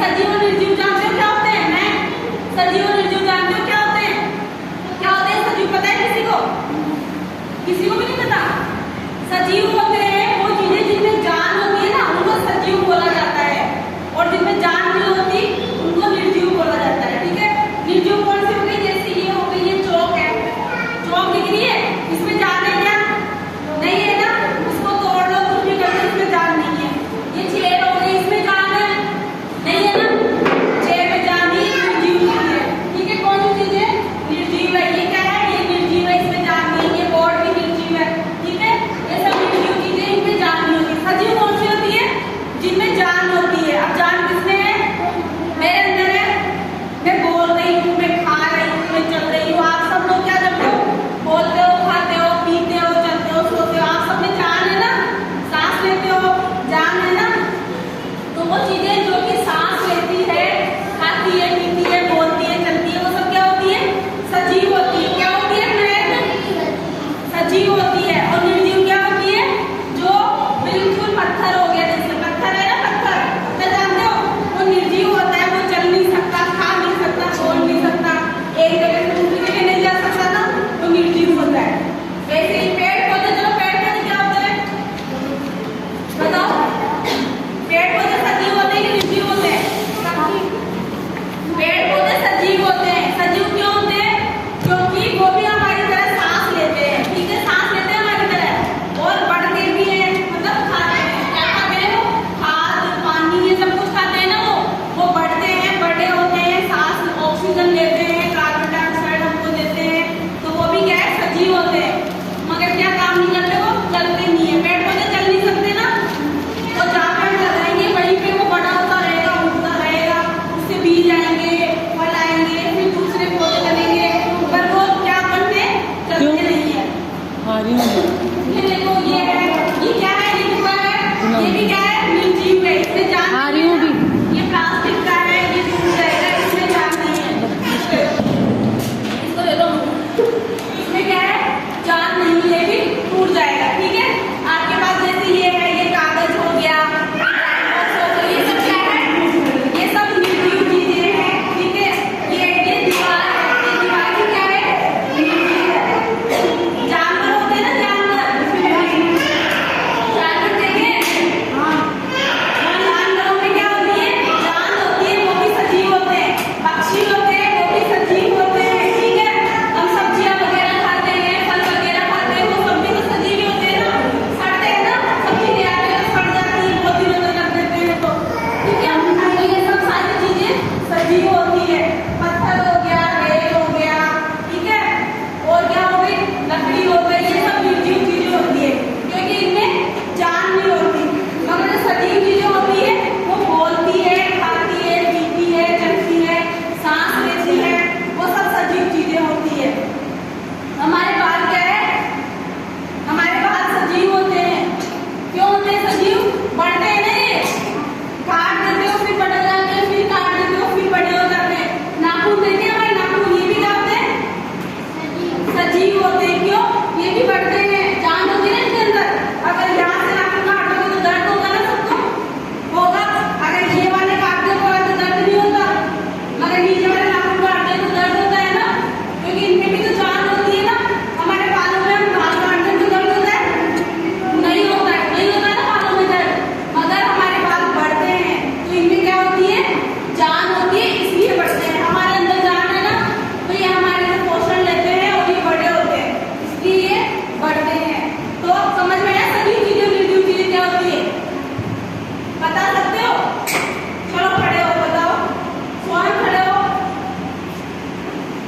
सजीव और निर्जीव जानते हो क्या होते हैं? मैं सजीव और निर्जीव जानते हो क्या होते हैं? क्या होते हैं सजीव? पता है किसी को? किसी को भी नहीं पता? सजीव होते हैं वो चीजें जिनमें जान होती है ना, उनको सजीव बोला जाता है, और जिनमें जान नहीं होती उनको निर्जीव बोला जाता है। ठीक है, निर्जीव कौन सी हो गई? जैसे ये हो गई, ये चौक है, चौक दिख रही है, इसमें जान है क्या? नहीं है ना, उसको तोड़ लो, कुछ भी कर लो, इसमें जान नहीं है। ये चेयर हो गई, इसमें जान है? नहीं है ना, चेयर में जान नहीं, निर्जीव है। ठीक है, कौन सी चीज है? निर्जीव है। ये क्या है? ये निर्जीव है, इसमें जान नहीं। ये बोर्ड भी निर्जीव है। ठीक है, ये सब निर्जीव चीजें, इनमें जान नहीं होती। सजीव कौन सी होती है? जिनमें जान होती है। अब जान किसमें है? मेरे अंदर है, मैं बोल रही हूँ, मैं खा रही हूँ, मैं चल रही हूँ। आप सब लोग क्या करते हो? बोलते हो, खाते हो, पीते हो, चलते हो, सोते हो। आप सब में जान है ना, सांस लेते हो, जान है ना। तो वो चीजें जो कि सांस लेती है, खाती है, पीती है, बोलती है, चलती है, वो सब क्या होती है? सजीव होती है। क्या होती है? सजीव होती है। और निर्जीव क्या होती है? जो बिल्कुल पत्थर हो गया, जैसे पत्थर है ना, पत्थर जानते हो? वो निर्जीव होता है, वो चल नहीं सकता, खा नहीं सकता, बोल नहीं सकता, एक जगह से दूसरी जगह नहीं जा सकता ना, तो निर्जीव होता है। वैसे ही पेड़ पौधे, चलो पेड़ पौधे क्या होते हैं बताओ? पेड़ पौधे सजीव होते हैं कि निर्जीव होते हैं? पेड़ पौधे सजीव होते हैं। सजीव क्यों होते हैं? क्योंकि वो भी हमारी तरह सांस लेते हैं। ठीक है, सांस लेते हैं हमारी तरह, और बढ़ते भी हैं, मतलब खाते हैं। क्या खाते हैं? वो खाद, पानी, ये सब कुछ खाते हैं ना। वो बढ़ते हैं, बड़े होते हैं, सांस ऑक्सीजन लेते हैं, कार्बन डाइऑक्साइड हमको देते हैं, तो वो भी क्या है? सजीव होते हैं। मगर क्या काम नहीं करते? वो चलते नहीं है। पेड़ पौधे चल नहीं सकते ना, वो जहाँ पे हम लगाएंगे वहीं पे वो बड़ा होता रहेगा, उगता रहेगा, उससे बीज आएंगे, फल आएंगे, फिर दूसरे पौधे लगेंगे, पर वो क्या करते? चलते नहीं है। ये देखो, ये है, ये क्या है? ये क्या है? ये भी क्या है? निर्जीव है, इसमें जान नहीं है ना। ये प्लास्टिक का है, ये टूट जाएगा, इसमें जान नहीं है। इसको ले लो, इसमें क्या है? जान नहीं है, भी टूट जाएगा। ठीक है, आपके पास जैसे ये है, ये कागज हो गया, ये सब क्या है? ये सब निर्जीव चीजें हैं। ठीक है, ये दीवार है, ये दीवार की क्या है? निर्जीव है। जानवर होते हैं ना, जानवर देखे? जानवरों में क्या होती है? जान होती है, वो भी सजीव होते हैं। पक्षी होते हैं, वो भी सजीव होते हैं। ठीक है, हम सब्जियां वगैरह खाते हैं, फल वगैरह खाते हैं, वो सब भी तो सजीव होते हैं ना। सड़ते हैं ना, सब्जी ले आते हैं, सड़ जाती है, बहुत दिनों तक रख देते हैं तो। ठीक है, तो ये सब सारी चीजें सजीव होती है। पत्थर हो गया, रेत हो गया, ठीक है, और क्या हो गई? लकड़ी हो गई, ये सब निर्जीव चीजें होती है, क्योंकि इनमें जान नहीं होती। मगर जो सजीव चीजें होती है, वो बोलती है, खाती है, पीती है, चलती है, सांस लेती है, वो सब सजीव चीजें होती है। हमारे बाल क्या है? हमारे बाल सजीव होते हैं। क्यों होते हैं सजीव? बढ़ते हैं ना, ये काट देते हो, फिर बड़े जाते हैं, फिर काट देते हो, फिर बड़े हो जाते हैं। नाखून देते हैं हमारे, नाखून, ये भी क्या होते हैं? सजीव होते हैं। क्यों? ये भी बढ़ते हैं, जान होती है ना इनके अंदर। अगर यहाँ से नाखून काट दोगे तो दर्द होगा ना, सबको होगा। अगर ये वाले काट दोगे तो दर्द नहीं होता, मगर नीचे वाले नाखून काट दे तो दर्द होता है ना, क्योंकि इनमें भी तो जान होती है ना। हमारे बालों में हम बाल काटते हैं तो दर्द होता है? नहीं होता है, नहीं होता है ना बालों में दर्द। मगर हमारे बाल बढ़ते हैं तो इनमें क्या होती है? जान होती है, इसलिए बढ़ते हैं। हमारे अंदर जान है ना, तो ये हमारे से पोषण लेते हैं और ये बड़े होते हैं, इसलिए ये बढ़ते हैं। तो समझ में आया सभी चीजें, निर्जीव चीजें क्या होती है? बता सकते हो? चलो खड़े हो, बताओ, स्वयं खड़े हो।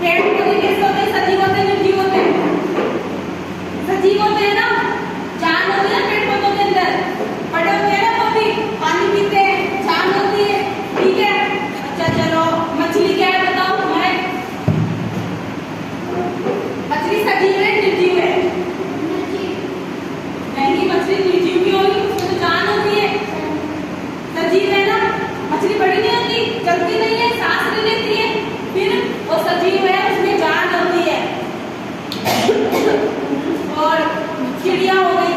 पेड़ पौधे कैसे होते हैं? सजीव होते हैं, निर्जीव होते हैं? सजीव होते हैं ना, जान होती है पेड़ पौधों के अंदर, बड़े होते हैं ना, वो भी पानी पीते हैं, जान होती है। ठीक है, अच्छा चलो, मछली क्या है बताओ? हमारे मछली सजीव है, निर्जीव है? नहीं, मछली निर्जीव क्यों होगी? उसमें तो जान होती है। सजीव है ना, मछली बड़ी नहीं होती, चलती नहीं है, सांस ले लेती है, फिर वो सजीव है, उसमें जान होती है। और चिड़िया हो गई,